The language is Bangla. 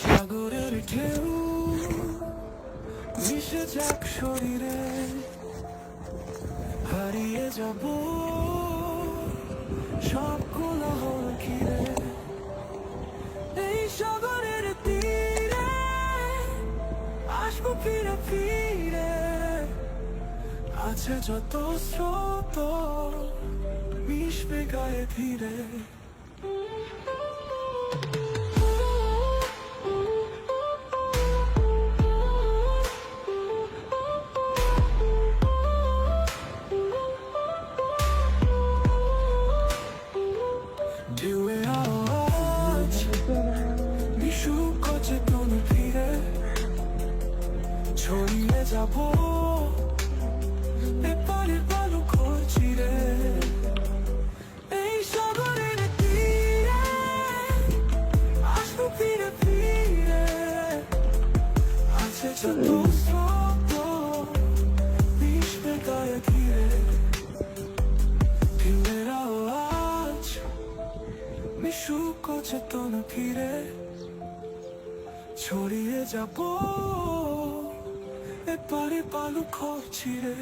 সাগরের ঢেউ মিশে যাক শরীরে, হারিয়ে যাব সব কোলাহল ঘিরে। এই সাগরের তীরে আসবো ফিরে ফিরে, আছে যত স্রোত মিশবে গায়ে ধীরে। ঢেউয়ে আওয়াজ মিশুক চেতন ফিরে, ছড়িয়ে যাব এপারের বালু ঘর চিরে। এই সাগরের তীরে আসবো ফিরে ফিরে, আছে যত স্রোত মিশবে গায়ে ধীরে। ঢেউয়ের আওয়াজ মিশুক চেতন ফিরে, ছড়িয়ে যাব এপারে বালু ঘর চিরে।